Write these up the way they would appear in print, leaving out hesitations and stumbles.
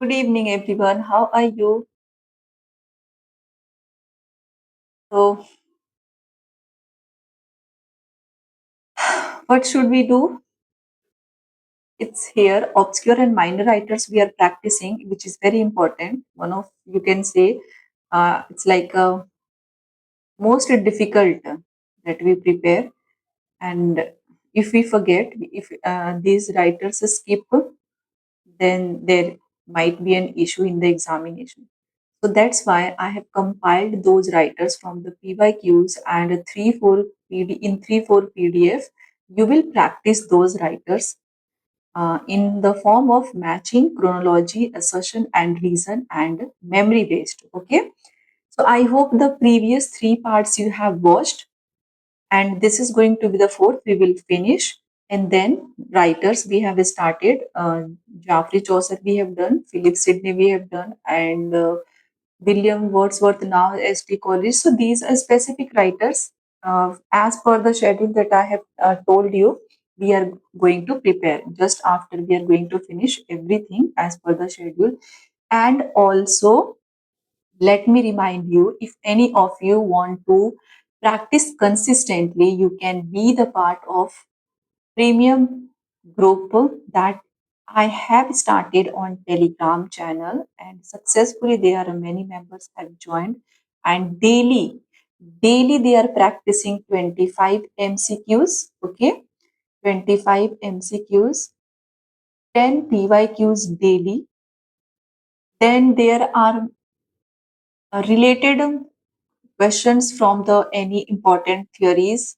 Good evening, everyone. How are you? So, what should we do? It's here, obscure and minor writers we are practicing, which is very important. One of you can say it's like most difficult that we prepare, and if we forget, if these writers skip, then there might be an issue in the examination. So that's why I have compiled those writers from the PYQs and 3 4 PDF. You will practice those writers in the form of matching, chronology, assertion, and reason, and memory based. Okay. So I hope the previous three parts you have watched, and this is going to be the fourth. We will finish, and then writers we have started. Geoffrey Chaucer we have done, Philip Sidney we have done, and William Wordsworth, now S.T. Coleridge. So these are specific writers. As per the schedule that I have told you, we are going to prepare. Just after we are going to finish everything as per the schedule. And also, let me remind you, if any of you want to practice consistently, you can be the part of premium group that I have started on Telegram channel, and successfully there are many members have joined, and daily they are practicing 25 MCQs. Okay, 25 MCQs, 10 PYQs daily. Then there are related questions from the any important theories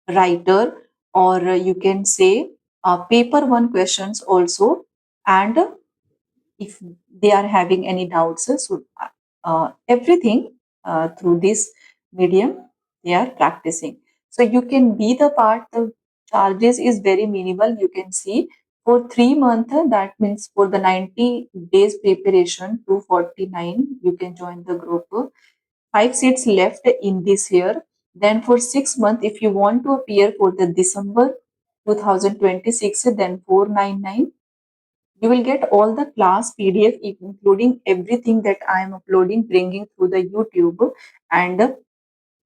writer, or you can say paper one questions also. And if they are having any doubts, so everything through this medium they are practicing. So you can be the part. The charges is very minimal. You can see for 3 months, that means for the 90 days preparation, 249, you can join the group. 5 seats left in this year. Then for 6 months, if you want to appear for the December 2026, then 499. You will get all the class PDF, including everything that I am uploading, bringing through the YouTube, and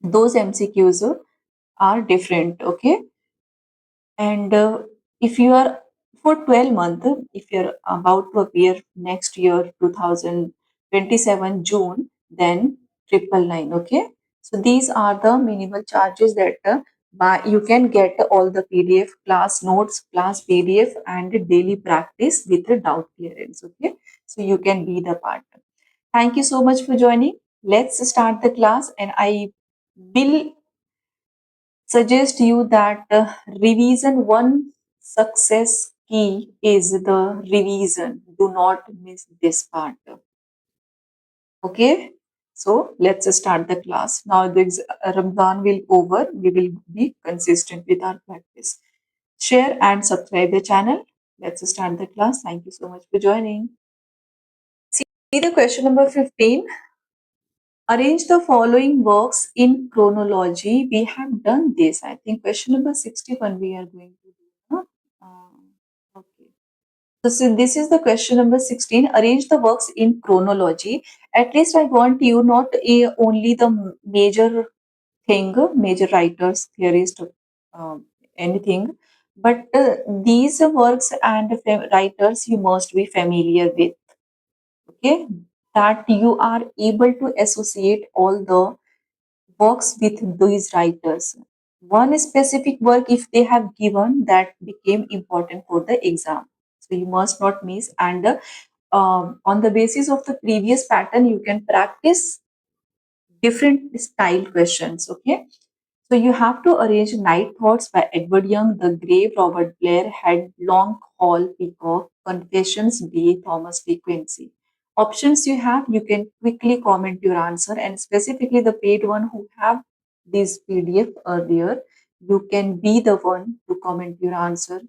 those MCQs are different. Okay, and if you are for 12 months, if you're about to appear next year, 2027 June, then 999. Okay. So these are the minimal charges that you can get all the PDF, class notes, class PDF, and daily practice with the doubt clearance. Okay. So you can be the part. Thank you so much for joining. Let's start the class, and I will suggest you that revision one success key is the revision. Do not miss this part. Okay, so let's start the class now. The Ramadan will over. We will be consistent with our practice. Share and subscribe the channel. Let's start the class. Thank you so much for joining. See the question number 15. Arrange the following works in chronology. We have done this. I think question number 61 we are going to do. Huh? Okay. So this is the question number 16. Arrange the works in chronology. At least I want you not only the major thing, major writers, theorists, anything, but these works and writers you must be familiar with. Okay, that you are able to associate all the works with these writers. One specific work, if they have given, that became important for the exam. So you must not miss. And on the basis of the previous pattern, you can practice different style questions. Okay. So you have to arrange Night Thoughts by Edward Young, The Grave, Robert Blair, Headlong Hall, Peacock, Confessions, B. Thomas D. Quincy. Options you have, you can quickly comment your answer, and specifically the paid one who have this PDF earlier, you can be the one to comment your answer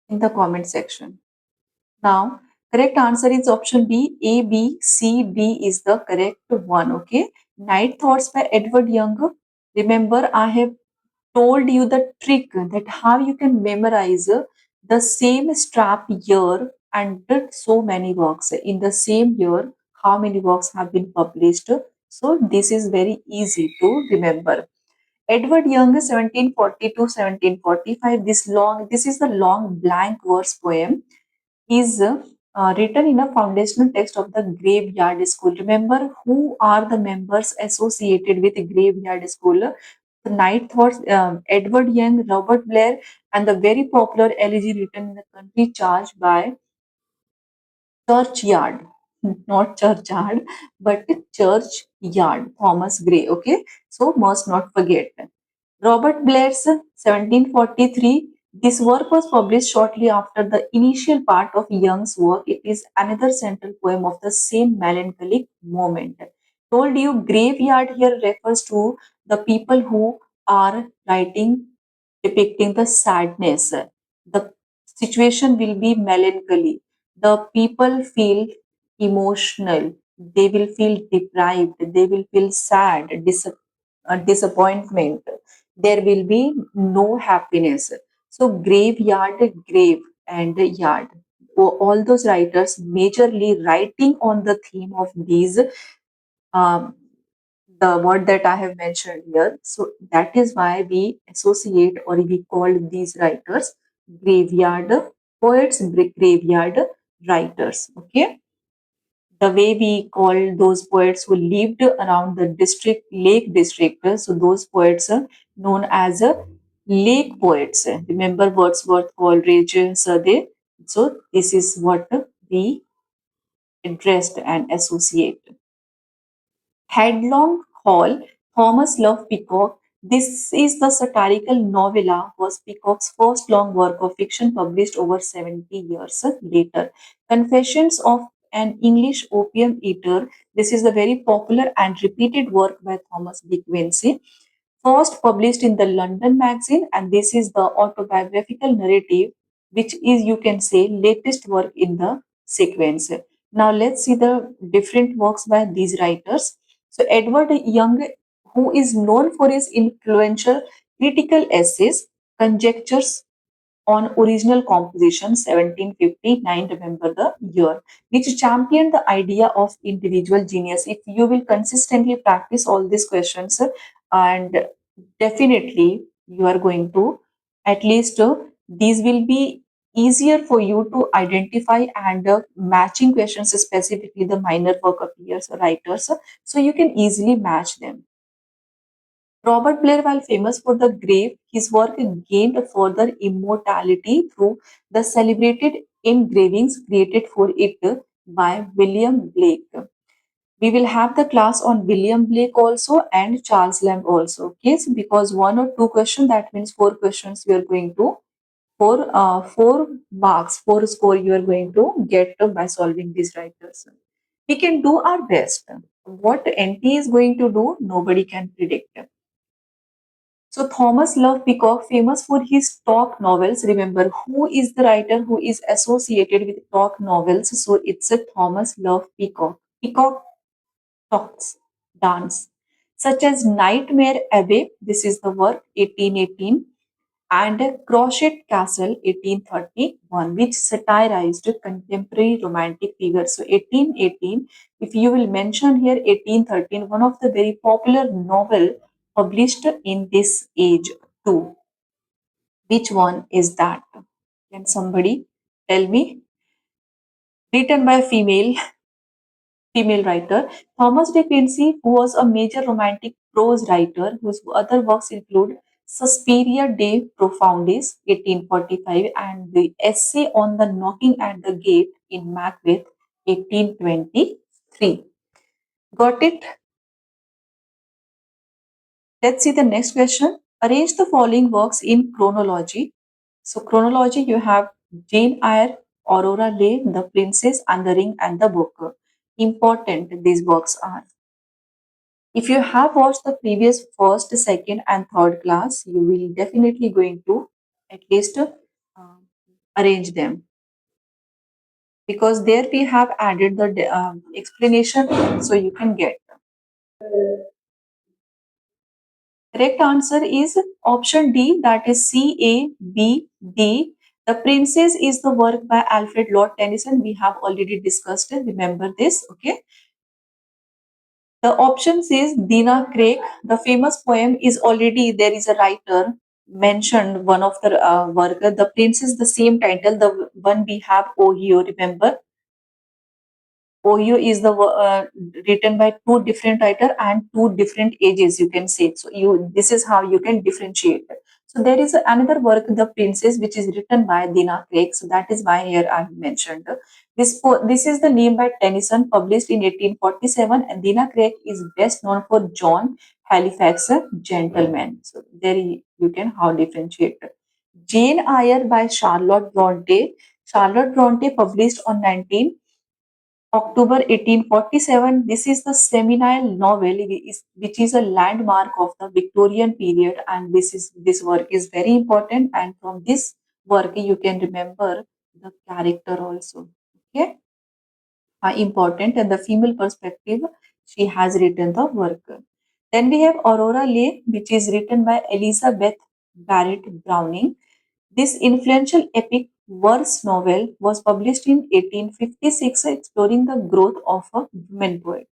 in the comment section. Now, correct answer is option B. A, B, C, D is the correct one. Okay. Night Thoughts by Edward Young. Remember, I have told you the trick that how you can memorize the same strap year and did so many works in the same year. How many works have been published? So this is very easy to remember. Edward Young, 1740 to 1745. This is the long blank verse poem is written in a foundational text of the Graveyard School. Remember who are the members associated with Graveyard School? The Night Thoughts, Edward Young, Robert Blair, and the very popular elegy written in the country charged by Churchyard, not churchyard, but churchyard, Thomas Gray. Okay, so must not forget. Robert Blair's 1743. This work was published shortly after the initial part of Young's work. It is another central poem of the same melancholic moment. Told you, graveyard here refers to the people who are writing depicting the sadness. The situation will be melancholy. The people feel emotional. They will feel deprived. They will feel sad, disappointment. There will be no happiness. So, graveyard, grave, and yard. All those writers majorly writing on the theme of these um, the word that I have mentioned here. So that is why we associate or we call these writers graveyard poets, graveyard writers. Okay, the way we call those poets who lived around the district, Lake District. So those poets are known as lake poets. Remember Wordsworth, Coleridge, Surrey. So this is what we addressed and associate. Headlong Hall, Thomas Love Peacock. This is the satirical novella, was Peacock's first long work of fiction published over 70 years later. Confessions of an English Opium Eater. This is a very popular and repeated work by Thomas De Quincey, first published in the London Magazine, and this is the autobiographical narrative, which is, you can say, latest work in the sequence. Now let's see the different works by these writers. So Edward Young, who is known for his influential critical essays, conjectures on original composition 1759, remember the year, which championed the idea of individual genius. If you will consistently practice all these questions, and definitely you are going to at least these will be easier for you to identify, and matching questions, specifically the minor work appears writers, so you can easily match them. Robert Blair, while famous for The Grave, his work gained further immortality through the celebrated engravings created for it by William Blake. We will have the class on William Blake also and Charles Lamb also. Okay, so because one or two questions, that means four questions you are going to four marks, four score you are going to get by solving these writers. We can do our best. What NT is going to do, nobody can predict. So Thomas Love Peacock, famous for his talk novels. Remember, who is the writer who is associated with talk novels? So it's a Thomas Love Peacock. Peacock talks, dance, such as Nightmare Abbey. This is the work 1818, and Crochet Castle 1831, which satirized contemporary romantic figures. So 1818, if you will mention here 1813, one of the very popular novel published in this age too. Which one is that? Can somebody tell me? Written by female writer Thomas De Quincey, who was a major romantic prose writer, whose other works include Suspiria de Profundis, 1845, and the essay on the knocking at the gate in Macbeth, 1823. Got it? Let's see the next question. Arrange the following works in chronology. So, chronology, you have Jane Eyre, Aurora Leigh, The Princess and the Ring, and the Book. Important these works are. If you have watched the previous first, second, and third class, you will definitely going to at least arrange them, because there we have added the explanation so you can get. Correct answer is option D, that is C, A, B, D. The Princess is the work by Alfred Lord Tennyson. We have already discussed it. Remember this, okay? The option says Dina Craig. The famous poem is already there is a writer mentioned one of the work. The Princess, the same title, the one we have Ohio. Remember, Ohio is the written by two different writer and two different ages. You can say so. You this is how you can differentiate. So there is another work, The Princess, which is written by Dina Craig. So that is why here I have mentioned. This is the name by Tennyson, published in 1847, and Dina Craig is best known for John Halifax, a Gentleman. So there you can how differentiate. Jane Eyre by Charlotte Bronte. Charlotte Bronte published on 19 October 1847. This is the seminal novel which is a landmark of the Victorian period, and this work is very important. And from this work, you can remember the character also. Okay, important and the female perspective. She has written the work. Then we have Aurora Leigh, which is written by Elizabeth Barrett Browning. This influential epic verse novel was published in 1856, exploring the growth of a woman poet.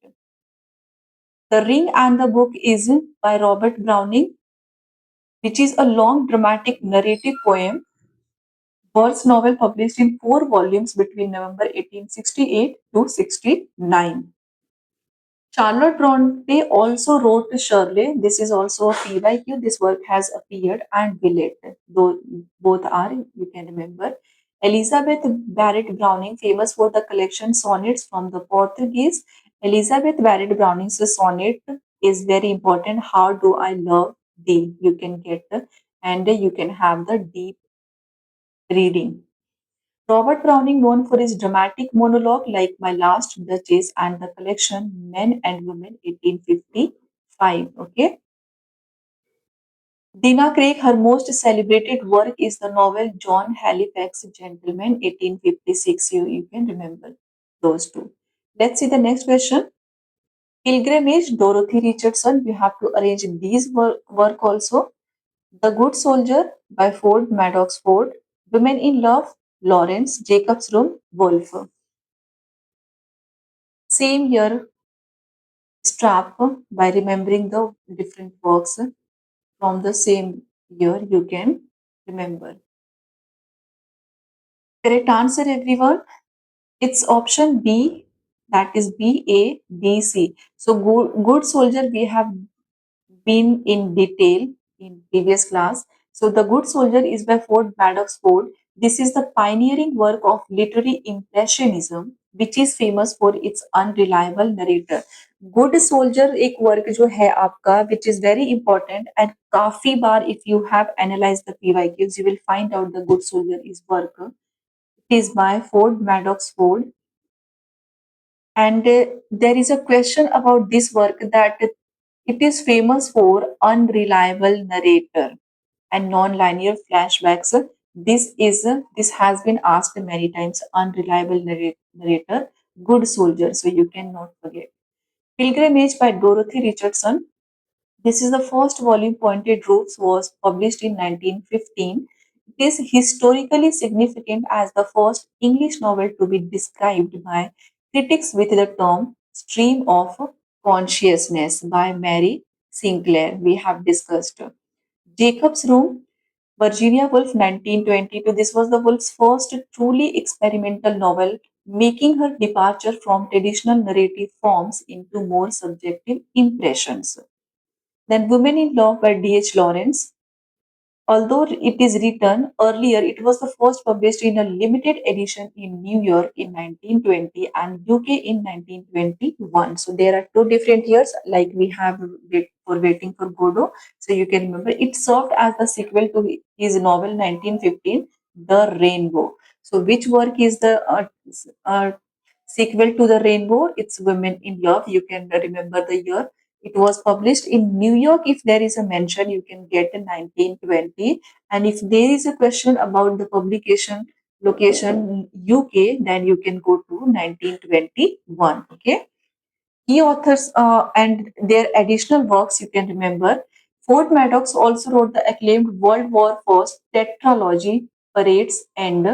The Ring and the Book is by Robert Browning, which is a long dramatic narrative poem verse novel published in four volumes between November 1868 to 69. Charlotte Bronte also wrote Shirley. This is also a PYQ. This work has appeared and Villette. Though both are, you can remember. Elizabeth Barrett Browning, famous for the collection Sonnets from the Portuguese. Elizabeth Barrett Browning's sonnet is very important. How do I love thee? You can get, and you can have the deep reading. Robert Browning, known for his dramatic monologue like My Last Duchess and the collection Men and Women 1855. Okay. Dina Craig, her most celebrated work is the novel John Halifax Gentleman 1856. You can remember those two. Let's see the next question. Pilgrimage, Dorothy Richardson. We have to arrange these work also. The Good Soldier by Ford Madox Ford. Women in Love, Lawrence. Jacob's Room, Wolfe. Same year, Strap by remembering the different works from the same year you can remember. Correct answer, everyone. It's option B, that is B A B C. So good soldier we have been in detail in previous class. So The Good Soldier is by Ford Madox Ford. This is the pioneering work of literary impressionism, which is famous for its unreliable narrator. Good soldier एक work जो है आपका which is very important and काफी बार if you have analyze the PYQs you will find out the good soldier is work it is by Ford Madox Ford and there is a question about this work that it is famous for unreliable narrator and non-linear flashbacks. This has been asked many times. Unreliable narrator, good soldier. So you cannot forget. Pilgrimage by Dorothy Richardson. This is the first volume. Pointed Roofs was published in 1915. It is historically significant as the first English novel to be described by critics with the term stream of consciousness by Mary Sinclair. We have discussed. Jacob's Room, Virginia Woolf, 1922. This was the Woolf's first truly experimental novel, making her departure from traditional narrative forms into more subjective impressions. Then Women in Love by D.H. Lawrence. Although it is written earlier, it was the first published in a limited edition in New York in 1920 and UK in 1921. So there are two different years, like we have for Waiting for Godot. So you can remember it served as the sequel to his novel 1915, The Rainbow. So which work is the sequel to The Rainbow? It's Women in Love. You can remember the year. It was published in New York. If there is a mention, you can get in 1920. And if there is a question about the publication location UK, then you can go to 1921. Okay. Key authors and their additional works you can remember. Ford Madox also wrote the acclaimed World War First tetralogy, Parade's End,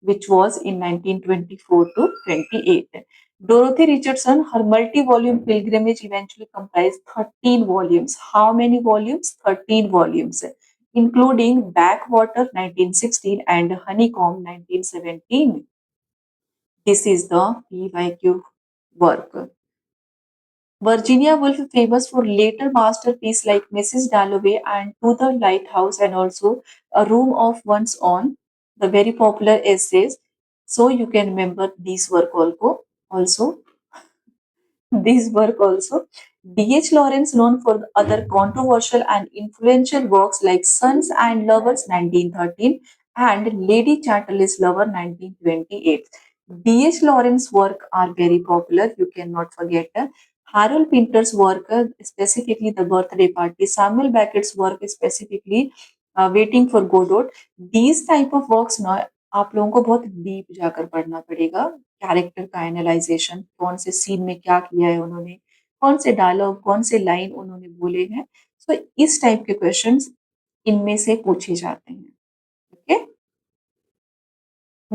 which was in 1924 to 28. Dorothy Richardson, her multi-volume pilgrimage eventually comprised 13 volumes. How many volumes? 13 volumes, including Backwater 1916 and Honeycomb 1917. This is the PYQ work. Virginia Woolf, famous for later masterpieces like Mrs. Dalloway and To the Lighthouse, and also A Room of One's Own, the very popular essays. So you can remember these work also. This work also. D.H. Lawrence, known for other controversial and influential works like Sons and Lovers 1913 and Lady Chatterley's Lover 1928. D.H. Lawrence's work are very popular. You cannot forget. Harold Pinter's work, specifically The Birthday Party, Samuel Beckett's work, specifically Waiting for Godot. These type of works ना आप लोगों को बहुत deep जाकर पढ़ना पड़ेगा. Character का analysation, कौन से सीन में क्या किया है उन्होंने, कौन से डायलॉग, कौन से लाइन उन्होंने बोले हैं. सो इस टाइप के क्वेश्चंस इनमें से पूछे जाते हैं. Okay.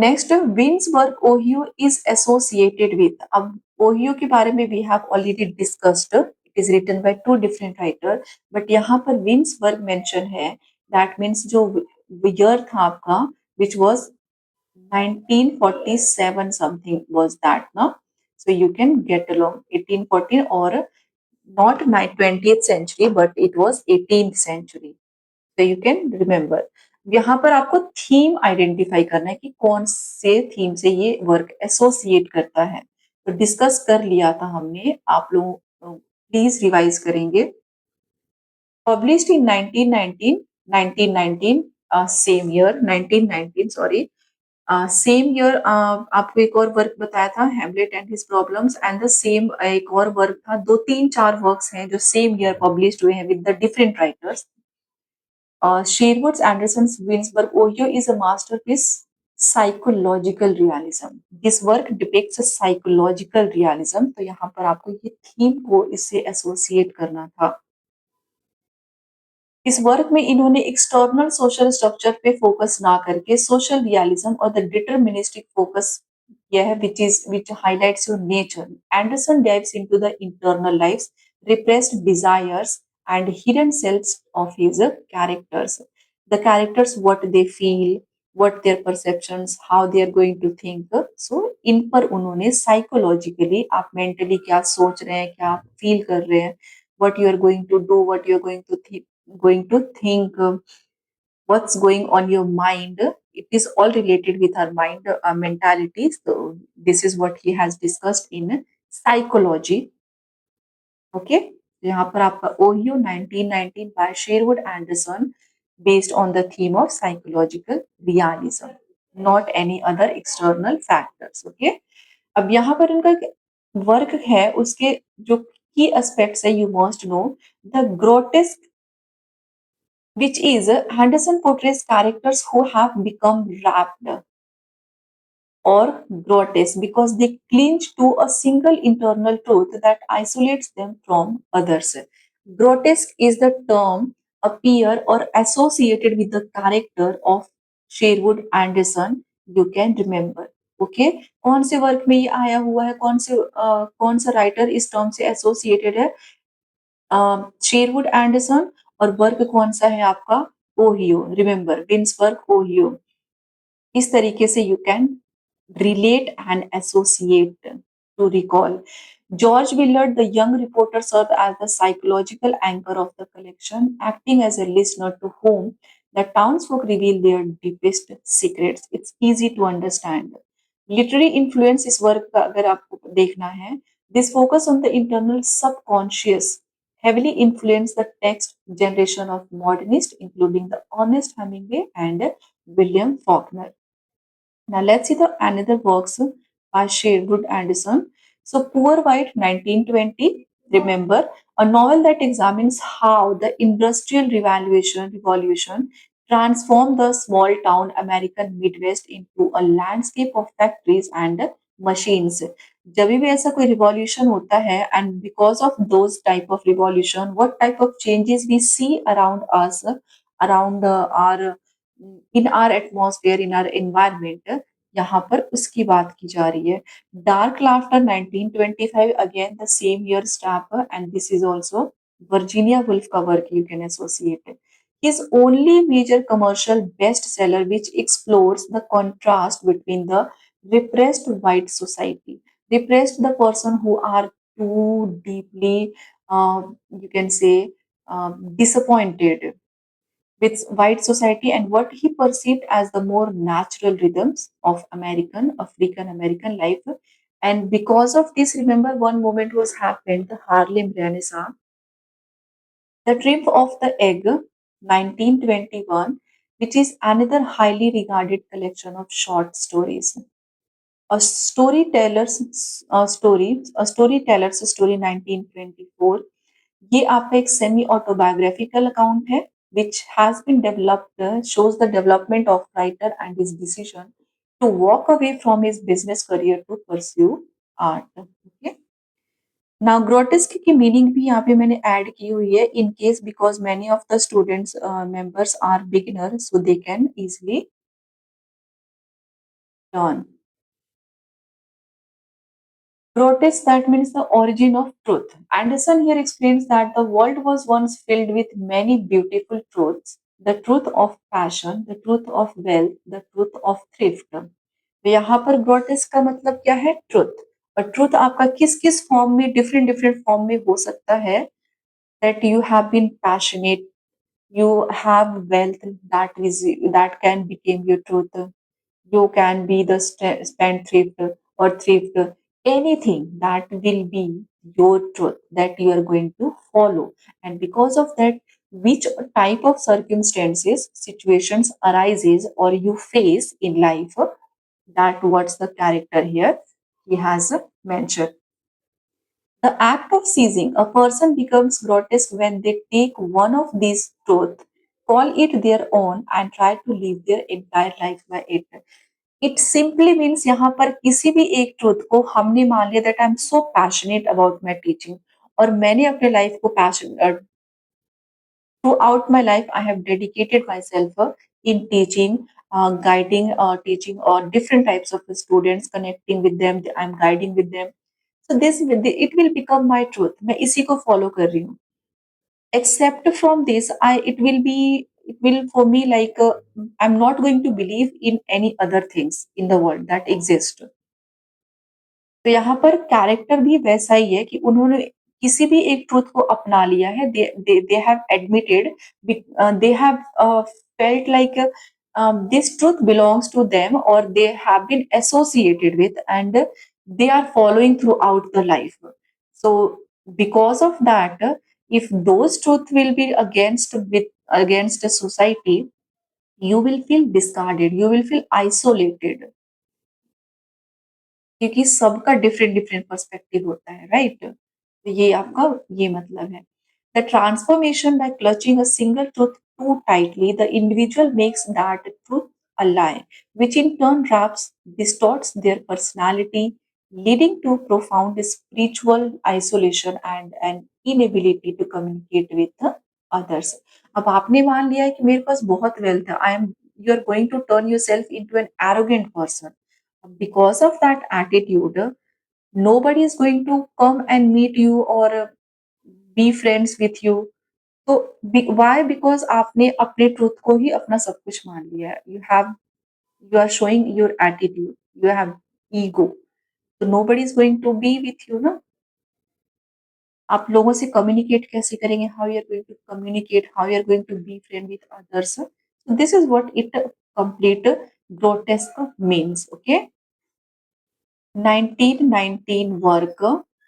Next, Winesburg Ohio is associated with. अब ओहियो के बारे में we have already discussed. It is written by two different writer, but यहाँ पर विंसबर्ग मेंशन है. दैट मीन्स जो ईयर था आपका, which was 1947 something was that, no? So you can get along 1814 or not my 20th century, but it was 18th century. So you can remember. यहाँ पर आपको theme identify करना है कि कौन से थीम से ये वर्क एसोसिएट करता है. तो डिस्कस कर लिया था हमने. आप लोग प्लीज रिवाइज करेंगे. Published in 1919, 1919, same year, 1919, sorry. Same year आपको एक और वर्क बताया था, Hamlet and his problems, and the same एक और वर्क था. दो तीन चार वर्क्स हैं जो सेम ईयर पब्लिश्ड हुए हैं with the different writers. Sherwood's Anderson's Winesburg Ohio is a masterpiece psychological realism. This work depicts psychological realism. तो यहाँ पर आपको ये थीम को इससे एसोसिएट करना था. इस वर्क में इन्होंने एक्सटर्नल सोशल स्ट्रक्चर पे फोकस ना करके सोशल रियलिज्म और द डिटरमिनिस्टिक फोकस किया है, which highlights your nature. Anderson dives into the internal lives, repressed desires, and hidden selves of his characters. The characters, what they feel, what their perceptions, how they are going to think. So इन पर उन्होंने psychologically आप mentally क्या सोच रहे हैं, क्या feel कर रहे हैं, what you are going to do, what you are going to think, what's going on your mind. It is all related with our mind mentality. So this is what he has discussed in psychology. Okay. यहाँ पर आपका Ohio 1919 by Sherwood Anderson, based on the theme of psychological realism, not any other external factors. Okay. अब यहाँ पर इनका work है, उसके जो की एस्पेक्ट्स है, you must know. The grotesque, which is Henderson portrays characters who have become wrapped or grotesque because they cling to a single internal truth that isolates them from others. Grotesque is the term appear or associated with the character of Sherwood Anderson. You can remember. Okay कौन से work में ये आया हुआ है, कौन सा writer इस टर्म से एसोसिएटेड है? Sherwood Anderson. और वर्क कौन सा है आपका? ओहियो. Remember, Winesburg Ohio. इस तरीके से you can relate and associate to recall. George Willard, the young reporter, served as the psychological anchor of the collection, acting as a listener to whom the townsfolk reveal their deepest secrets. It's easy to understand. Literary influence इस work का अगर आपको देखना है, this focus on the internal subconscious heavily influenced the text generation of modernists, including the Ernest Hemingway and William Faulkner. Now let's see the another works by Sherwood Anderson. So Poor White 1920, remember, a novel that examines how the industrial revolution transformed the small town American Midwest into a landscape of factories and machines. जब भी ऐसा कोई revolution होता है, and because of those type of revolution, what type of changes we see around us, around our in our atmosphere, in our environment, यहाँ पर उसकी बात की जा रही है। Dark laughter 1925, again the same year staff, and this is also Virginia Woolf का work you can associate. His only major commercial bestseller, which explores the contrast between the repressed white society, repressed the person who are too deeply, you can say, disappointed with white society, and what he perceived as the more natural rhythms of African American life. And because of this, remember one moment was happened, the Harlem Renaissance, the Triumph of the Egg, 1921, which is another highly regarded collection of short stories. A storyteller's story 1924, ये आपका एक semi autobiographical account है which has been developed, shows the development of writer and his decision to walk away from his business career to pursue art. Okay. Now grotesque की meaning भी यहाँ पे मैंने add की हुई है in case because many of the students members are beginners, so they can easily learn. Grotesque, that means the origin of truth. Anderson here explains that the world was once filled with many beautiful truths, the truth of passion, the truth of wealth, the truth of thrift. तो यहाँ पर grotesque का मतलब क्या है? Truth. और truth आपका किस किस फॉर्म में, डिफरेंट डिफरेंट फॉर्म में हो सकता है? That you have been passionate, you have wealth, that can become your truth. You can be the spendthrift or thrift, anything that will be your truth that you are going to follow. And because of that, which type of circumstances, situations arises or you face in life, that what's the character here he has mentioned. The act of seizing a person becomes grotesque when they take one of these truths, call it their own, and try to live their entire life by it. It simply means यहाँ पर किसी भी एक truth को हमने मान लिया that I am so passionate about my teaching, और मैंने अपने लाइफ को passion through out my life I have dedicated my self in teaching, guiding, teaching or different types of students, connecting with them, I'm guiding with them. So this it will become my truth. मैं इसी को follow कर रही हूँ. Except from this, it will for me like, I'm not going to believe in any other things in the world that exist. तो यहाँ पर character भी वैसा ही है कि उन्होंने किसी भी एक ट्रुथ को अपना लिया है. They have admitted, they have felt like this truth belongs to them or they have been associated with, and they are following throughout the life. So because of that, if those truth will be against the society, you will feel discarded, you will feel isolated, क्योंकि सबका different different perspective होता है, right? तो ये आपका ये मतलब है. The transformation by clutching a single truth too tightly, the individual makes that truth a lie, which in turn wraps, distorts their personality, leading to profound spiritual isolation and an inability to communicate with the others. अब आपने मान लिया है कि मेरे पास बहुत wealth है, I am, you are going to turn yourself into an arrogant person. Because of that attitude, nobody is going to come and meet you or be friends with you. तो why? Because आपने अपने truth को ही अपना सब कुछ मान लिया है. You are showing your attitude, you have ego, so nobody is going to be with you ना. आप लोगों से कम्युनिकेट कैसे करेंगे? How you are going to communicate, how you are going to be friend with others? So this is what it complete grotesque means. Okay. 1919 work.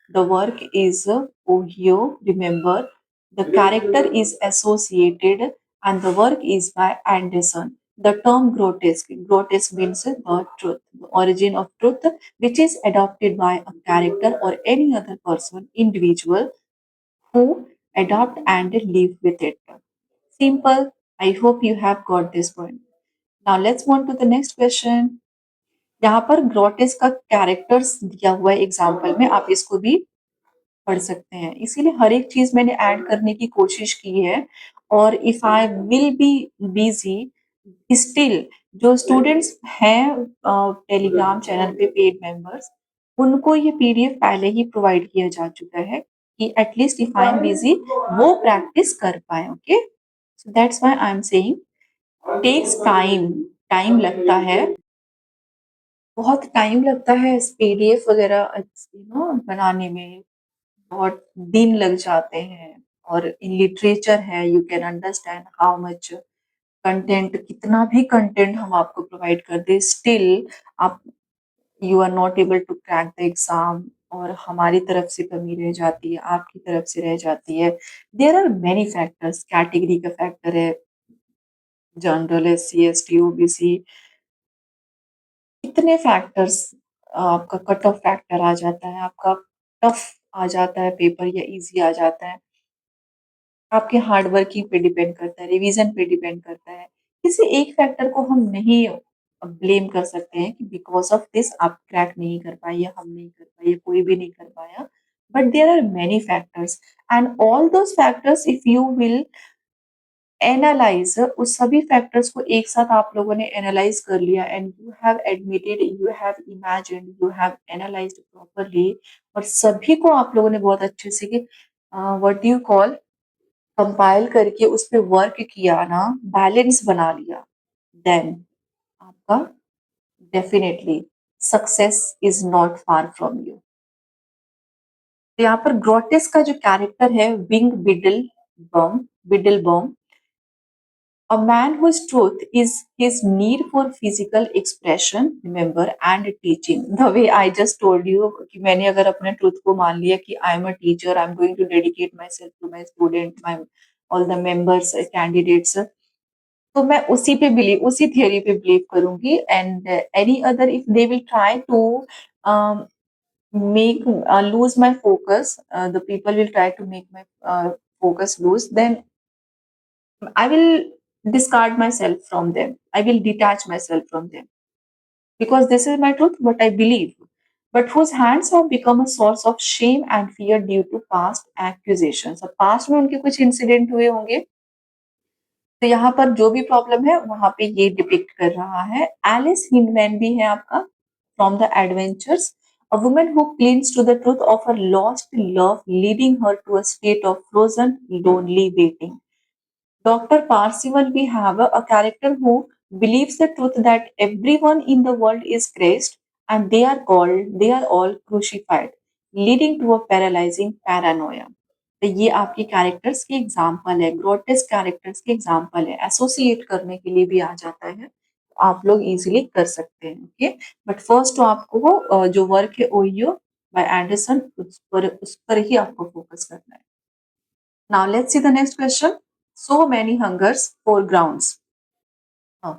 The work is Ohio. Remember, the character is associated and the work is by Anderson. The term grotesque. Grotesque means the truth, the origin of truth, which is adopted by a character or any other person, individual who adopt and live with it. Simple. I hope you have got this point. Now let's move on to the next question. यहाँ पर grotesque का characters दिया हुआ है example में, आप इसको भी पढ़ सकते हैं. इसीलिए हर एक चीज मैंने ऐड करने की कोशिश की है. और if I will be busy, still जो स्टूडेंट्स हैं टेलीग्राम चैनल पे पेड मेंबर्स, उनको ये पीडीएफ पहले ही प्रोवाइड किया जा चुका है कि at least if I am busy वो प्रैक्टिस कर पाए। Okay, so that's why I am saying takes time, time लगता है, बहुत टाइम लगता है इस पीडीएफ वगैरह बनाने में, बहुत दिन लग जाते हैं। और इन लिटरेचर है, you can understand how much content, कितना भी कंटेंट हम आपको प्रोवाइड कर दे, स्टिल आप you are not able to crack the exam, और हमारी तरफ से कमी रह जाती है, आपकी तरफ से रह जाती है। There are many factors, category का फैक्टर है, general, S C S T, OBC, इतने फैक्टर्स, आपका कट ऑफ फैक्टर आ जाता है, आपका टफ आ जाता है पेपर या इजी आ जाता है, आपके हार्ड वर्किंग पे डिपेंड करता है, रिवीजन पे डिपेंड करता है। किसी एक फैक्टर को हम नहीं ब्लेम कर सकते हैं कि बिकॉज ऑफ दिस आप क्रैक नहीं कर पाए या हम नहीं कर पाए या कोई भी नहीं कर पाया, but there are many factors, and all those factors if you will analyse, उस सभी फैक्टर्स को एक साथ आप लोगों ने एनालाइज कर लिया, and you have admitted, you have imagined, you have analysed properly, और सभी को आप लोगों ने बहुत अच्छे से कि व्हाट यू कॉल कंपाइल करके उस पे वर्क किया ना, बैलेंस बना लिया, देन आपका definitely success is not far from you. तो यहाँ पर ग्रोटेस का जो कैरेक्टर है, Wing Biddlebaum, a man whose truth is his need for physical expression, remember, and teaching. The way I just told you कि मैंने अगर अपने truth को मान लिया कि I am a teacher, I am going to dedicate myself to my student, my all the members, candidates. तो मैं उसी पे बिलीव, उसी थियरी पे बिलीव करूंगी, and any other if they will try to make lose my focus, the people will try to make my focus lose, then I will discard myself from them. I will detach myself from them because this is my truth, what I believe. But whose hands have become a source of shame and fear due to past accusations. अब past में उनके कुछ incident हुए होंगे, तो यहाँ पर जो भी प्रॉब्लम है वहां पे ये डिपिक्ट कर रहा है। एलिस हिंडमैन भी है आपका, from the adventures, a woman who clings to the truth of her lost love leading her to a state of frozen lonely waiting. Dr. Parsival, we have a character who believes the truth that everyone in the world is Christ and they are all crucified, leading to a paralyzing paranoia. तो ये आपके characters के example है, grotesque characters के example है, associate करने के लिए भी आ जाता है, तो आप लोग इजीली कर सकते हैं। ओके, बट फर्स्ट तो आपको जो वर्क है ओयो बाय एंडरसन, उस पर ही आपको फोकस करना है। Now let's see the next question. So many hungers, foregrounds. Uh,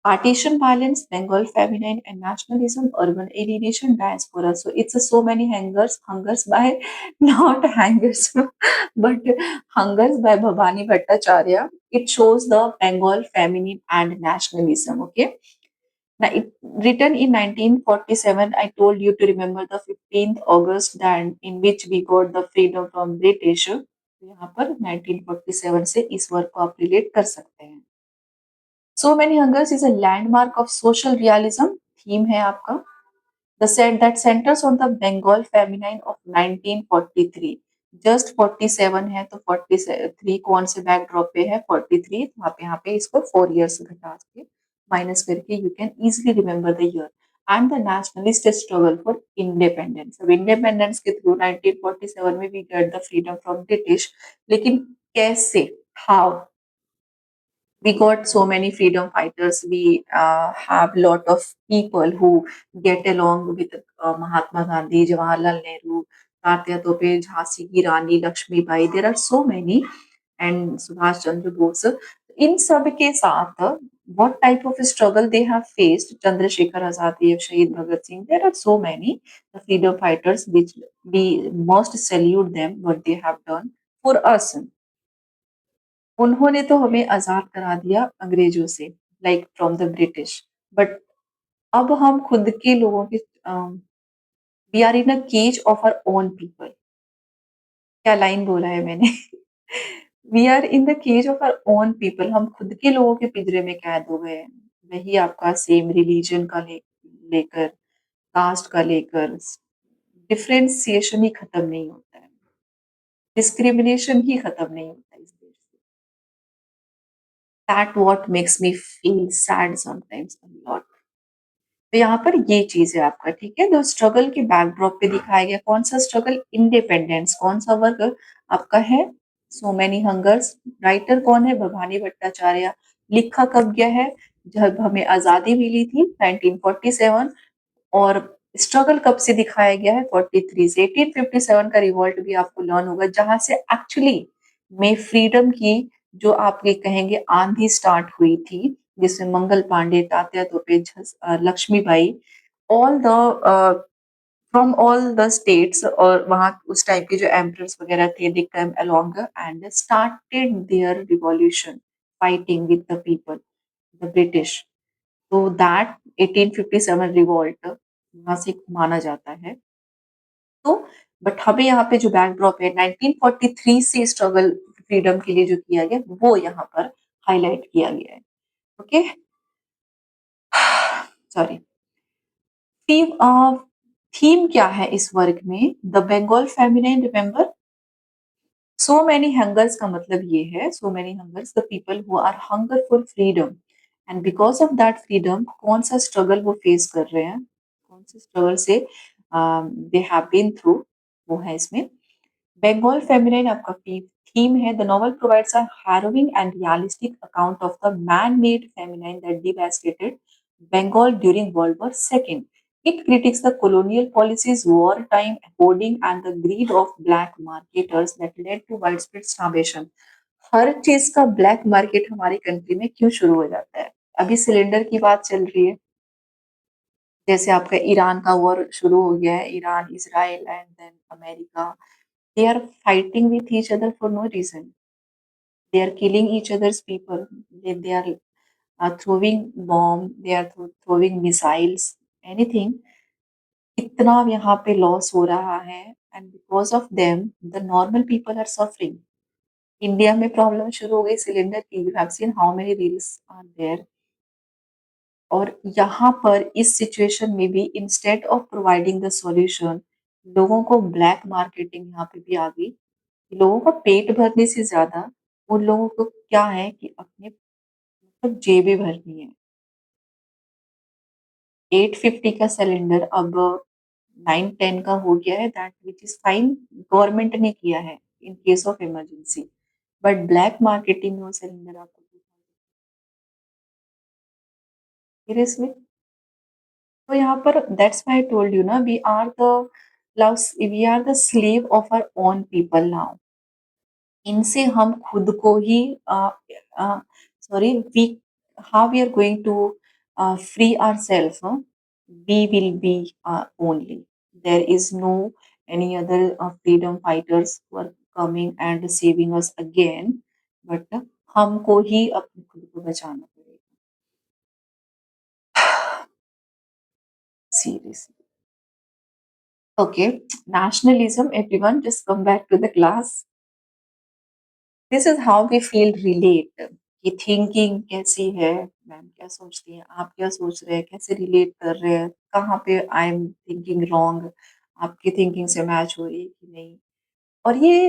Partition violence, Bengal feminine and nationalism, urban alienation, diaspora. So it's a so many hungers by not hangers, but hungers by Bhavani Bhattacharya. It shows the Bengal feminine and nationalism. Okay. Now, it written in 1947. I told you to remember the 15th August, that in which we got the freedom from British. तो यहाँ पर 1947 से इस work को आप relate कर सकते हैं। So many hungers is a landmark of social realism, theme है आपका। The set that centres on the Bengal famine of 1943। Just 47 है तो 43 कौन से बैकड्रॉप पे है, 43, तो आप यहाँ पे इसको 4 इयर्स घटा के माइनस करके you can easily remember the year. And the nationalist struggle for independence. अब इंडिपेंडेंस के थ्रू 1947 में we get the freedom from British, लेकिन कैसे, how we got so many freedom fighters, we have lot of people who get along with Mahatma Gandhi, Jawaharlal Nehru, Tatya Tope, Jhansi की रानी Lakshmibai, there are so many, and Subhash Chandra Bose. इन सब के साथ what type of struggle they have faced, Chandrasekhar Azad, Shahid Bhagat Singh, there are so many the freedom fighters which we must salute them what they have done for us. उन्होंने तो हमें आजाद करा दिया अंग्रेजों से, like from the British, but अब हम खुद के लोगों के, we are in a cage of our own people. क्या लाइन बोला है मैंने we are in the cage of our own people, हम खुद के लोगों के पिंजरे में कैद हो गए हैं। वही आपका सेम रिलीजन का लेकर, कास्ट का लेकर डिफरेंशिएशन ही खत्म नहीं होता है, डिस्क्रिमिनेशन ही खत्म नहीं होता है इस देश से। That what makes me feel sad sometimes a lot. तो यहाँ पर ये चीज है आपका, ठीक है। तो स्ट्रगल के बैकड्रॉप पे दिखाया गया कौन सा स्ट्रगल, इंडिपेंडेंस। कौन सा वर्क आपका है, सो मैनी हंगर्स। राइटर कौन है, भवानी भट्टाचार्य। लिखा कब गया है, जब हमें आजादी मिली थी 1947। और स्ट्रगल कब से दिखाया गया है, 43 से। 1857 का रिवॉल्ट भी आपको लर्न होगा, जहां से एक्चुअली में फ्रीडम की जो आप ये कहेंगे आंधी स्टार्ट हुई थी, जिसमें मंगल Pandey, Tatya Tope, Laxmibai, all the from all the states, और वहाँ उस टाइप के जो एम्परर्स वगैरह थे, they come along and started their revolution fighting with the people, the British. तो दैट 1857 रिवॉल्ट वहां से माना जाता है। तो बट हमें यहाँ पे जो बैकड्रॉप है 1943 से स्ट्रगल फ्रीडम के लिए जो किया गया, वो यहाँ पर हाईलाइट किया गया है। Okay, sorry. थीम थीम क्या है इस वर्क में, the Bengal famine, remember. So many hungers का मतलब ये है, so many hungers, the people who are hunger for freedom, and because of that freedom कौन सा स्ट्रगल वो फेस कर रहे हैं, कौन से स्ट्रगल से दे हैव बीन थ्रू, वो है इसमें। बंगाल फेमिनाइन आपका थीम है, the novel provides a harrowing and realistic account of the man-made feminine that devastated Bengal during World War II. It critiques the colonial policies, wartime hoarding, and the greed of black marketers that led to widespread starvation. हर चीज का black market हमारी country में क्यों शुरू हो जाता है? अभी सिलेंडर की बात चल रही है, जैसे आपका ईरान का वॉर शुरू हो गया है, Iran, Israel and then America. They are fighting with each other for no reason. They are killing each other's people. They are throwing bomb. They are throwing missiles. Anything. इतना यहाँ पे loss हो रहा है, and because of them the normal people are suffering. India में problem शुरू हो गई सिलेंडर की, you have seen how many reels are there. और यहाँ पर इस सिचुएशन में भी instead of providing the solution, लोगों को ब्लैक मार्केटिंग यहाँ पे भी आ गई। लोगों का पेट भरने से ज्यादा उन लोगों को क्या है कि अपने मतलब जेबें भरनी है। 850 का सिलेंडर अब 910 का हो गया है, that which is fine, government ने किया है in case of emergency. But black marketing में वो सिलेंडर आपको सीरियसली। तो यहाँ पर that's why I told you ना, we are the slave of our own people now. इनसे हम खुद को ही sorry we how we are going to free our self, we will be only, there is no any other freedom fighters who are coming and saving us again, but हमको ही अपने खुद को बचाना पड़ेगा। Seriously. Okay, nationalism, everyone just come back to the class. This is how we feel relate, कि thinking कैसी है, मैम क्या सोचती हैं, आप क्या सोच रहे हैं, कैसे रिलेट कर रहे हैं, कहाँ पे आई एम थिंकिंग रॉन्ग, आपकी थिंकिंग से मैच हो रही है कि नहीं। और ये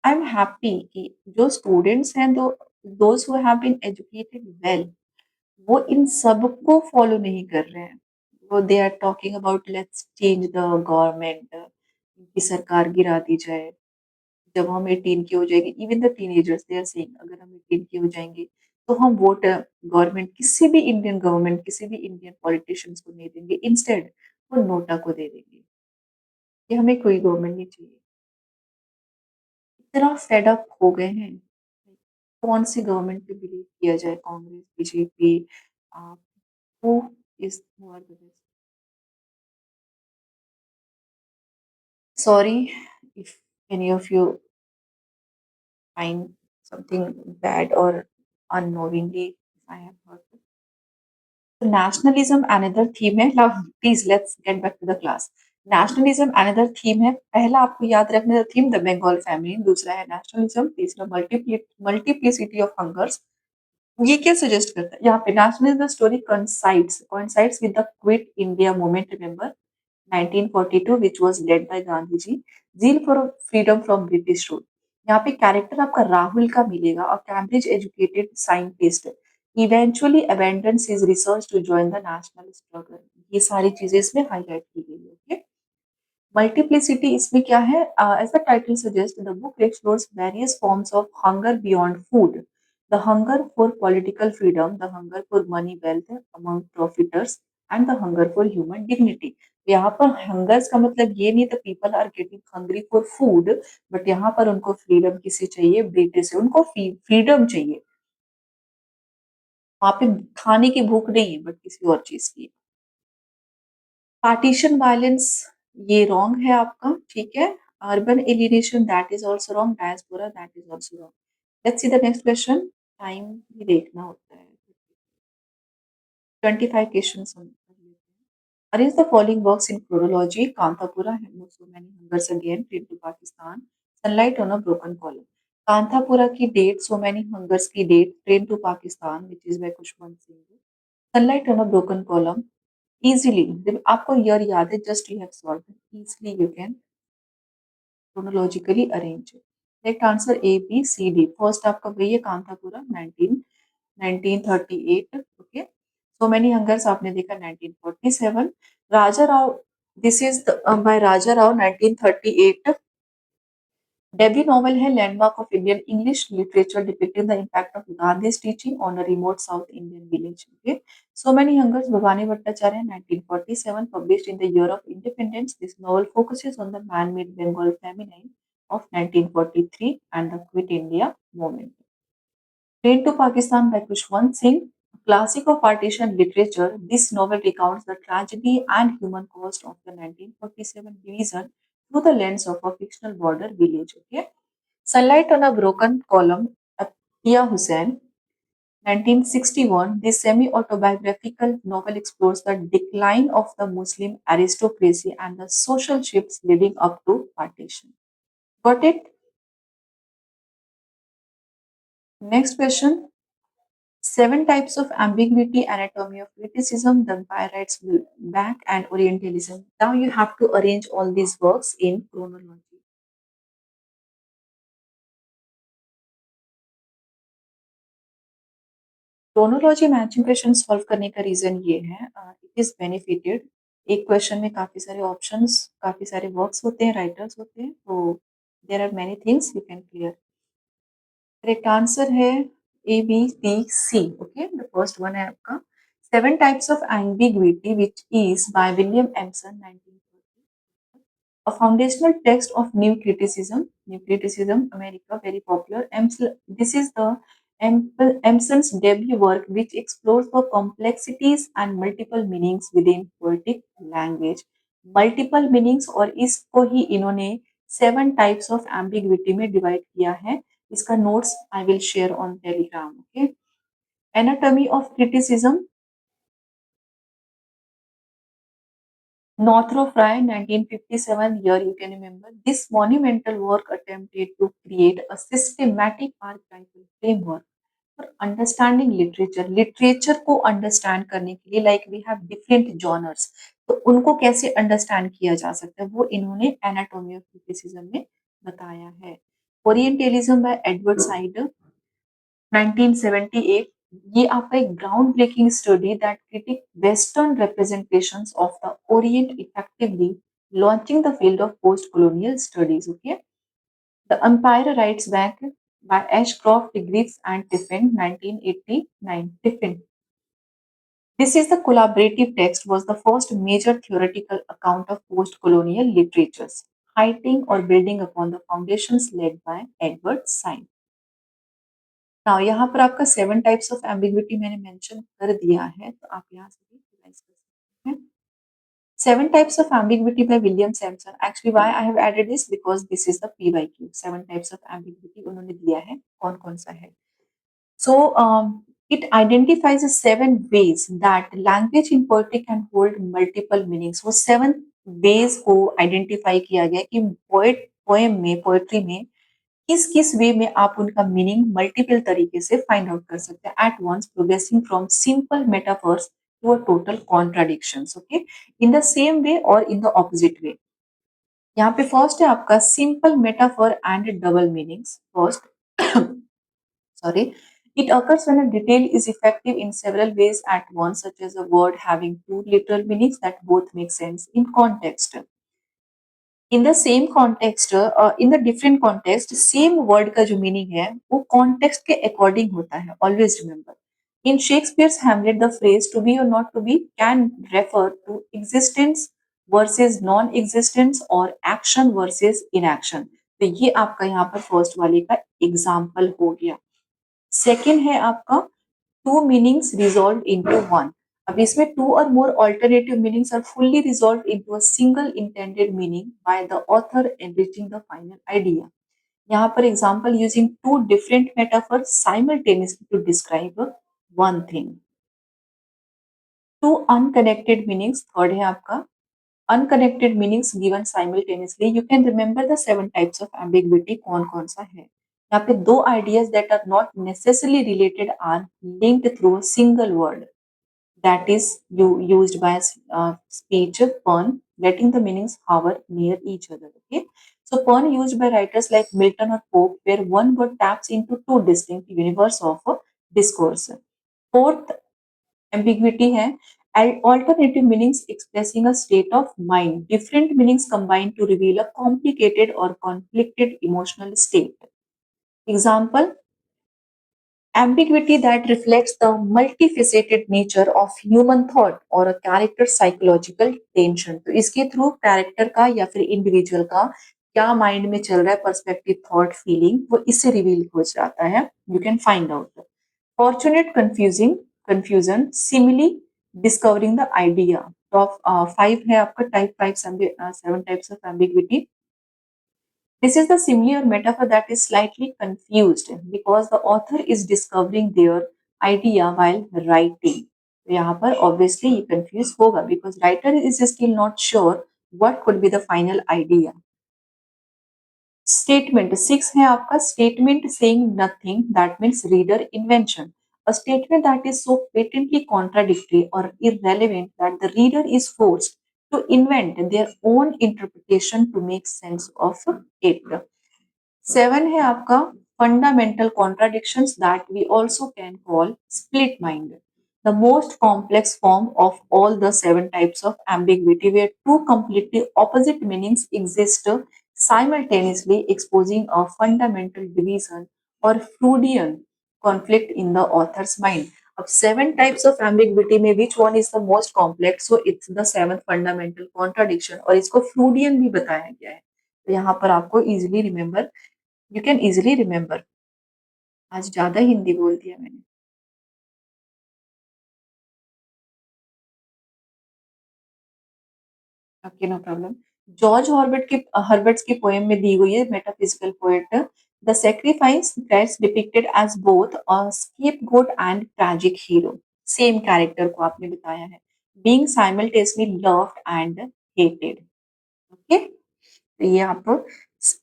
आई एम हैप्पी कि जो स्टूडेंट्स हैं, दो those who have been educated well, वो इन सबको फॉलो नहीं कर रहे हैं। वो they are talking about let's change the government, इनकी सरकार गिरा दी जाए। जब हम 18 के हो जाएंगे, even the teenagers they are saying, अगर हम 18 के हो जाएंगे तो हम वोट गवर्नमेंट, किसी भी इंडियन गवर्नमेंट, किसी भी इंडियन पॉलिटिशियंस को नहीं देंगे, इंस्टेड वो नोटा को दे देंगे, कि हमें कोई गवर्नमेंट नहीं चाहिए। इतना फेड अप हो गए हैं। कौन सी गवर्नमेंट पे बिलीव किया जाए, Congress, BJP, who is who are the best. Sorry if any of you find something bad or unknowingly I have heard. So nationalism, another theme है. Now, please let's get back to the class. Nationalism another theme है। पहला आपको याद रखने का theme the Bengal family, दूसरा है nationalism, तीसरा मल्टीप्लिसिटी ऑफ हंगर्स। ये क्या सजेस्ट करता है यहाँ पे? Nationalism story coincides with the quit India movement, remember 1942, which was led by Gandhi ji, zeal for freedom from British rule। यहाँ पे कैरेक्टर आपका राहुल का मिलेगा, और Cambridge educated scientist, eventually abandons his research to join the national struggle। ये सारी चीजें इसमें हाईलाइट की गई है। ओके, मल्टीप्लिसिटी इसमें क्या है? As the title suggest, the book explores various forms of hunger beyond food, the hunger for political freedom, the hunger for money wealth among profiteers, and the hunger for human dignity. यहाँ पर hungers का मतलब ये नहीं the people are getting hungry for food, but यहाँ पर उनको freedom किसे चाहिए? ब्रिटिश से उनको फ्रीडम चाहिए। वहां पे खाने की भूख नहीं है, बट किसी और चीज की। पार्टीशन वायलेंस, ये रॉन्ग है आपका, ठीक है। Urban alienation, that is also wrong. Diaspora, that is also wrong. Let's see the next question. Time भी देखना होता है। 25 क्वेश्चन हम कर लेते हैं। Arrange the following works in chronology: Kanthapura, so many hungers again, train to Pakistan, sunlight on a broken column. Kanthapura की date, so many hungers की date, train to Pakistan which is by Khushwant Singh, sunlight on a broken column. Easily, जब आपको year याद है, just you have solve easily, you can chronologically arrange it। Correct answer A, B, C, D। First आपका वही है, Kanthapura 1938। Okay, so many hungers आपने देखा 1947। Raja Rao, this is by Raja Rao 1938। Debut novel है landmark of Indian English literature, depicting the impact of Gandhi's teaching on a remote south Indian village. Okay, so many hungers Bhabani Bhattacharya 1947, published in the year of independence। This novel focuses on the man-made Bengal famine of 1943 and the Quit India movement। Train to Pakistan by Kushwant Singh, a classic of partition literature, this novel recounts the tragedy and human cost of the 1947 division through the lens of a fictional border village। Okay, Sunlight on a Broken Column, Atiyah Hussain, 1961, this semi-autobiographical novel explores the decline of the Muslim aristocracy and the social shifts leading up to partition। Got it? Next question. Seven types of ambiguity, anatomy of criticism, the Empire Writes Back, and Orientalism. Now you have to arrange all these works in chronology। Chronology matching question solve करने का reason ये है, it is benefited. एक question में काफी सारे options, काफी सारे वर्क्स होते हैं, राइटर्स होते हैं, तो there are many things you can clear. Correct answer है A, B, D, C. Okay, the first one है आपका seven types of ambiguity, which is by William Empson 1930। A foundational text of New Criticism, New Criticism, America, very popular। This is the Emerson's debut work, which explores the complexities and multiple meanings within poetic language। Multiple meanings, और इसको ही इन्होंने seven types of ambiguity में divide किया है। इसका notes I will share on Telegram. Okay, anatomy of criticism, Northrop Frye 1957, here you can remember. This monumental work attempted to create a systematic archetypal framework for understanding literature। Literature को understand करने के लिए, like we have different genres, तो उनको कैसे understand किया जा सकता है, वो इन्होंने एनाटॉमी ऑफ क्रिटिसिज्म में बताया है। ओरिएंटलिज्म बाय एडवर्ड साइड 1978, ये आपका एक ground breaking study that critique western representations of the orient effectively, launching the field of post colonial studies. Okay, the empire writes back by Ashcroft, Griffiths and Tiffin 1989। Tiffin, this is the collaborative text, was the first major theoretical account of post-colonial literatures, highlighting or building upon the foundations laid by Edward Said। Now यहाँ पर आपका seven types of ambiguity मैंने mention कर दिया है, तो आप यहाँ से भी रिवाइज कर सकते हैं। Seven types of ambiguity by William Samson. Actually why I have added this, because this is the PYQ. Seven types of ambiguity उन्होंने दिया है, कौन कौन सा है। So it identifies seven ways that language in poetry can hold multiple meanings। वो seven veg को identify किया गया कि पोएम में, पोएट्री में किस किस वे में आप उनका मीनिंग मल्टीपल तरीके से फाइंड आउट कर सकते हैं at once, progressing from simple metaphors to a total contradictions. Okay, in the same way और इन द ऑपोजिट वे। यहाँ पे फर्स्ट है आपका simple metaphor and double meanings. First sorry, it occurs when a detail is effective in several ways at once, such as a word having two literal meanings that both make sense in context. In the same context, in the different context same word का जो meaning है वो context के according होता है। Always remember, in Shakespeare's Hamlet the phrase to be or not to be can refer to existence versus non existence और action versus inaction. तो ये आपका यहाँ पर फर्स्ट वाले का एग्जाम्पल हो गया। सेकेंड है आपका two meanings resolve into one. अब इसमें two or more alternative meanings are fully resolve into a single intended meaning by the author enriching the final idea. यहाँ पर example using two different metaphors simultaneously to describe one thing. Two unconnected meanings third है आपका, unconnected meanings given simultaneously. You can remember the seven types of ambiguity, कौन कौन सा है। यहाँ पे दो ideas that are not necessarily related are linked through a single word, that is used by speech pun, letting the meanings hover near each other. Okay, so pun used by writers like Milton or Pope, where one word taps into two distinct universe of discourse. Fourth ambiguity है alternative meanings expressing a state of mind, different meanings combined to reveal a complicated or conflicted emotional state. Example, ambiguity that reflects the multifaceted nature of human thought or a character's psychological tension। तो इसके through character का या फिर individual का क्या mind में चल रहा है, पर्सपेक्टिव, थॉट, फीलिंग, वो इससे रिवील हो जाता है। You can find out fortunate confusing confusion simile discovering the idea. Top five है आपका type five, seven types of ambiguity. This is the simile or metaphor that is slightly confused because the author is discovering their idea while writing. तो यहाँ पर obviously ये confuse होगा because writer is still not sure what could be the final idea. Statement six है आपका statement saying nothing, that means reader invention. A statement that is so patently contradictory or irrelevant that the reader is forced to invent their own interpretation to make sense of it. Seven है आपका fundamental contradictions that we also can call split mind, the most complex form of all the seven types of ambiguity where two completely opposite meanings exist simultaneously, exposing a fundamental division or Freudian conflict in the author's mind. अब seven types of ambiguity में which one is the most complex, so it's the seven fundamental contradiction और इसको फ्रूडियन भी बताया गया है। तो यहाँ पर आपको easily remember, you can easily remember. आज ज्यादा हिंदी बोल दिया मैंने। Okay, no problem. George Herbert's की पोएम में दी हुई है metaphysical poet, the sacrifice that's depicted as both a scapegoat and tragic hero. Same character को आपने बताया है, being simultaneously loved and hated. Okay, तो ये आप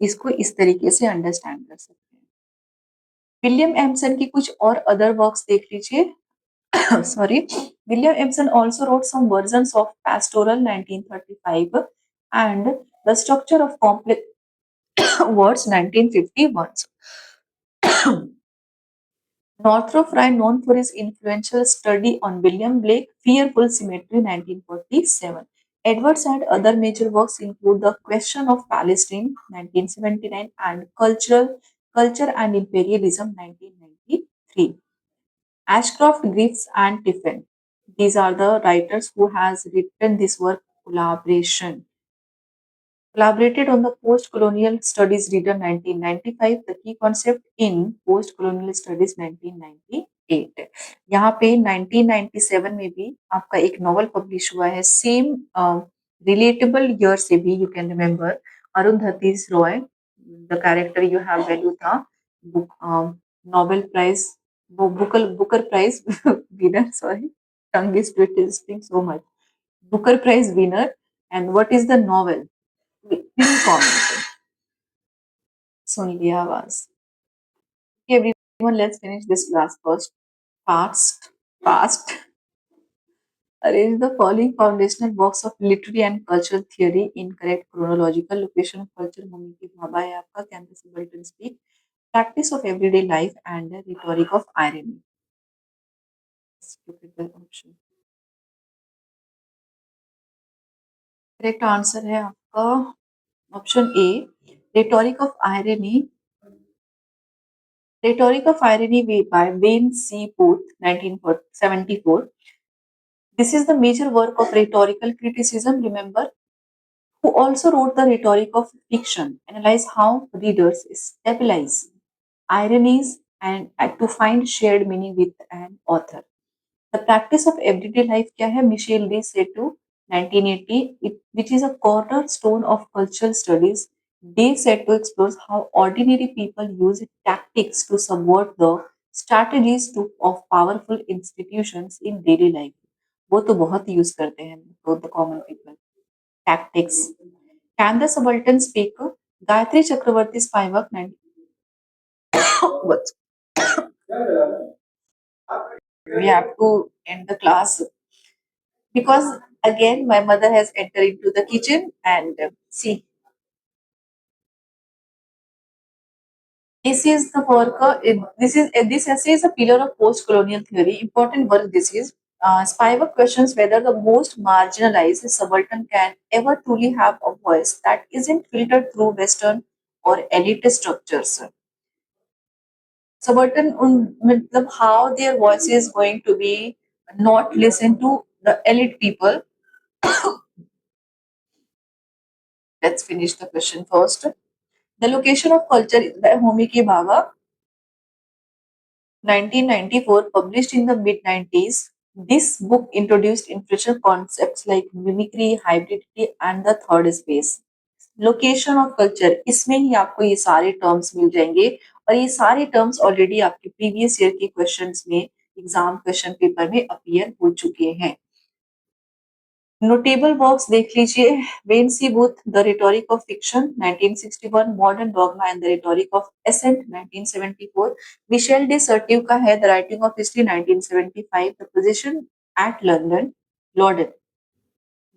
इसको इस तरीके से अंडरस्टैंड कर सकते हैं। विलियम एमसन की कुछ और अदर वर्क्स देख लीजिए। Sorry, William Empson also wrote some versions of Pastoral 1935 and The Structure of Complex Words 1951. Northrop Frye, known for his influential study on William Blake, Fearful Symmetry 1947. Edwards and other major works include The Question of Palestine 1979 and Culture and Imperialism 1993. Ashcroft, Griffiths, and Tiffin. These are the writers who has written this work collaboration. Collaborated on the Post-Colonial Studies Reader 1995, the key concept in Post-Colonial Studies 1998. यहाँ पे 1997 में भी आपका एक novel publish हुआ है same relatable year से भी, you can remember, Arundhati Roy, the character you have value था, book Nobel prize, Booker prize winner, sorry tongue is twisting so much, Booker prize winner And what is the novel? Please comment. सुन लिया आवाज. Okay, everyone, let's finish this class first. Fast, fast. Arrange the following foundational works of literary and cultural theory in correct chronological location of culture. Mummy की भाभा है आपका. Can the subaltern speak? Practice of everyday life and the rhetoric of irony. Let's look at the option. Correct answer है आपका option A. Rhetoric of irony. Rhetoric of Irony by Wayne C. Booth, 1974. This is the major work of rhetorical criticism, remember, who also wrote the rhetoric of fiction, analyze how readers stabilize ironies and to find shared meaning with an author. The practice of everyday life क्या है? Michel de Certeau, 1980, which is a cornerstone of cultural studies. De Certeau explores how ordinary people use tactics to subvert the strategies of powerful institutions in daily life. वो तो बहुत use करते हैं तो the common people. Tactics. Can the subaltern speak? Gayatri Chakravarti's firework 90. What? We have to end the class because again my mother has entered into the kitchen and see, this is the work this essay is a pillar of post-colonial theory. Important work this is. Spivak questions whether the most marginalized subaltern can ever truly have a voice that isn't filtered through western or elite structures. Subaltern matlab how their voice is going to be not listened to the elite people. Let's finish the question first. The location of culture is by Homi K. Bhabha, 1994, published in the mid 90s. This book introduced influential concepts like mimicry, hybridity, and the third space. Location of culture, इसमें ही आपको ये सारे terms मिल जाएंगे और ये सारे terms already आपके previous year के क्वेश्चंस में एग्जाम क्वेश्चन पेपर में अपीयर हो चुके हैं. नोटेबल वर्क्स देख लीजिए. Wayne C Booth, the rhetoric of fiction 1961, modern dogma and the rhetoric of assent 1974. Michel de Certeau का है the writing of history 1975, the position at London लॉर्डन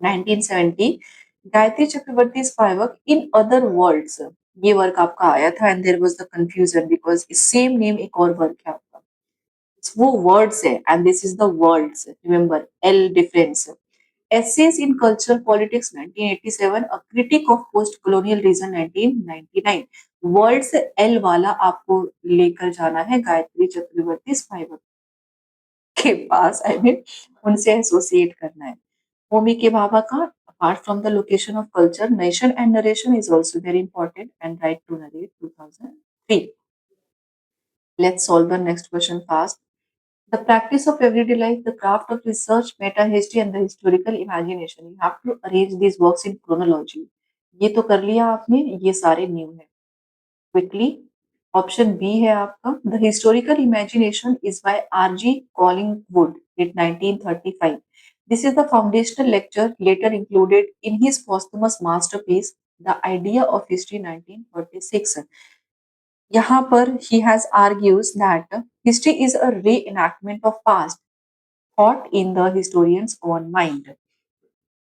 1970. गायत्री चक्रवर्ती फाइवर्क इन अदर वर्ल्ड्स, ये वर्क आपका आया था and there was the confusion because same name एक और वर्क है आपका. वो वर्ड्स है and this is the worlds, remember L difference. Essays in Cultural Politics 1987, A Critic of Post-Colonial Reason 1999. Word से एल वाला आपको लेकर जाना है गायत्री चक्रवर्ती स्पाइवक के पास, आई मीन उनसे एसोसिएट करना है. होमी के भाभा का apart from the location of culture, nation and narration is also very important and right to narrate 2003. Let's solve the next question fast. The practice of everyday life, the craft of research, meta history, and the historical imagination. You have to arrange these works in chronology. ये तो कर लिया आपने, ये सारे new है. Quickly, option B है आपका. The historical imagination is by R.G. Collingwood in 1935. This is the foundational lecture later included in his posthumous masterpiece, The Idea of History 1946. यहाँ पर he has argues that history is a reenactment of past thought in the historian's own mind.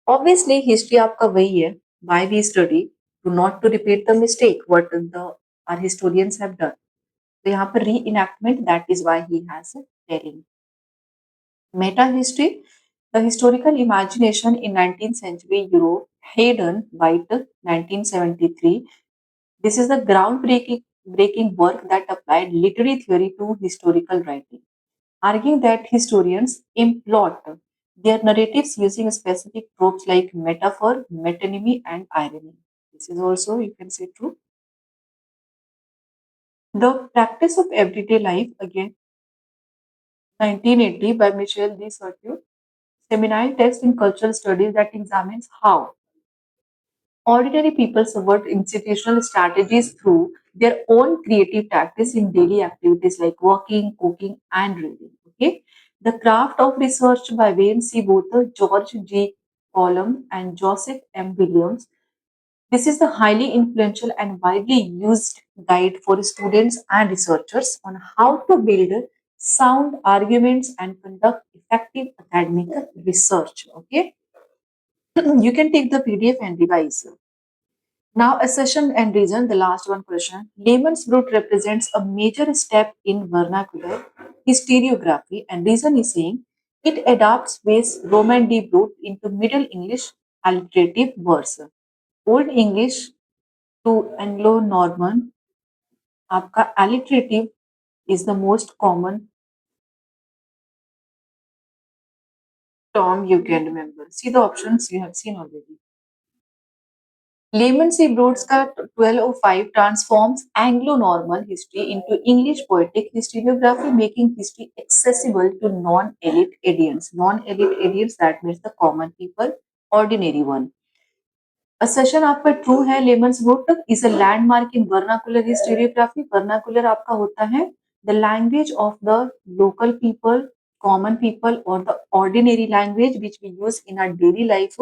Obviously, history आपका वही है. Why we study to not to repeat the mistake what the our historians have done. तो यहाँ पर reenactment, that is why he has a telling. Meta history, the historical imagination in 19th century Europe, Hayden White, 1973. This is the groundbreaking breaking work that applied literary theory to historical writing, arguing that historians implot their narratives using specific tropes like metaphor, metonymy, and irony. This is also, you can say, true. The practice of everyday life, again, 1980 by Michel de Certeau, seminal text in cultural studies that examines how ordinary people subvert institutional strategies through their own creative tactics in daily activities like working, cooking, and reading. Okay. The Craft of Research by Wayne C. Booth, George G. Column, and Joseph M. Williams. This is the highly influential and widely used guide for students and researchers on how to build sound arguments and conduct effective academic research. Okay, you can take the PDF and revise. Now, accession and reason, the last one question. Layman's brute represents a major step in vernacular historiography, and reason is saying it adapts base Roman D brute into Middle English alliterative verse. Old English to Anglo-Norman, आपका alliterative is the most common term you can remember. See the options you have seen already. Layman C. Broad's का 1205 transforms Anglo-Norman history into English poetic historiography, making history accessible to non-elite audience. Non-elite audience, that means the common people, ordinary one. Assertion आपका true है Lemon's book is a landmark in vernacular historiography vernacular आपका होता है the language of the local people common people और the ordinary language which we use in our daily life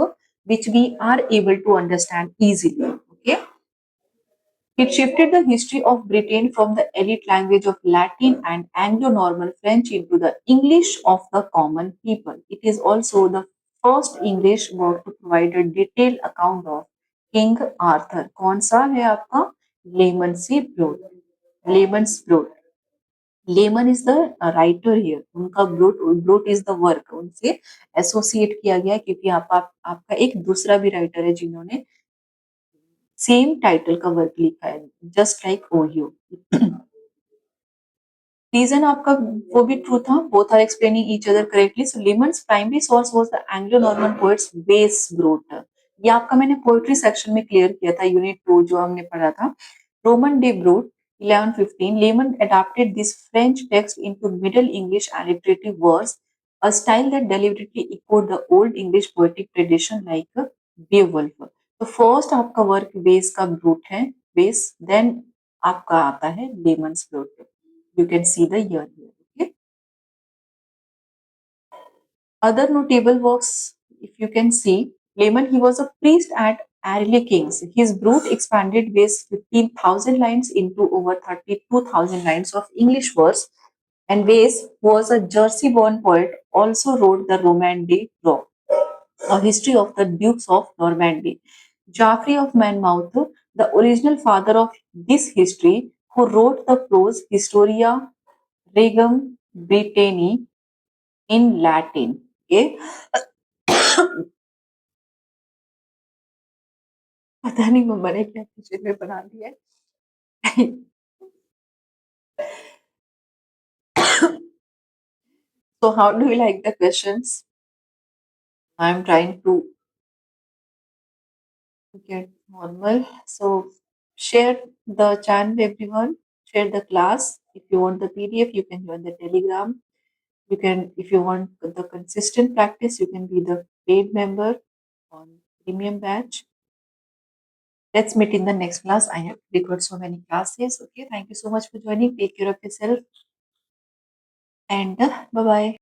which we are able to understand easily. Okay. It shifted the history of Britain from the elite language of Latin and Anglo-Norman French into the English of the common people. It is also the first English work to provide a detailed account of King Arthur. कौन सा है आपका Lemon C Broad Lemon's Broad Lemon is the writer here उनका Broad Broad is the work उनसे associate किया गया क्योंकि आपका एक दूसरा भी राइटर है जिन्होंने सेम टाइटल का वर्क लिखा है जस्ट लाइक ओहियो रीजन आपका वो भी ट्रू था both are explaining each other correctly so Layamon's primary source was the Anglo Norman poets base growth ये आपका मैंने पोएट्री सेक्शन में क्लियर किया था यूनिट 2 जो हमने पढ़ा था Roman de Brut 1115 Layamon adapted this French text into Middle English alliterative verse, a style that deliberately echoed the Old English poetic tradition like Beowulf. तो फर्स्ट आपका वर्क बेस का ब्रूट है बेस देन आपका आता है lemons brute you can see the year here. Okay. Other notable works, if you can see, Layman, he was a priest at Arley Kings. His brute expanded base 15,000 lines into over 32,000 lines of English verse. And Wace was a Jersey-born poet, also wrote the Romandie Law, a history of the Dukes of Normandy. Geoffrey of Monmouth, the original father of this history, who wrote the prose Historia Regum Britanniae in Latin. Okay. पता नहीं मम्मा ने क्या kitchen में बना दिया है So how do you like the questions? I'm trying to get normal. So share the channel, everyone. Share the class. If you want the PDF, you can join the Telegram. You can, if you want the consistent practice, you can be the paid member on premium batch. Let's meet in the next class. I have recorded so many classes. Okay, thank you so much for joining. Take care of yourself and bye bye.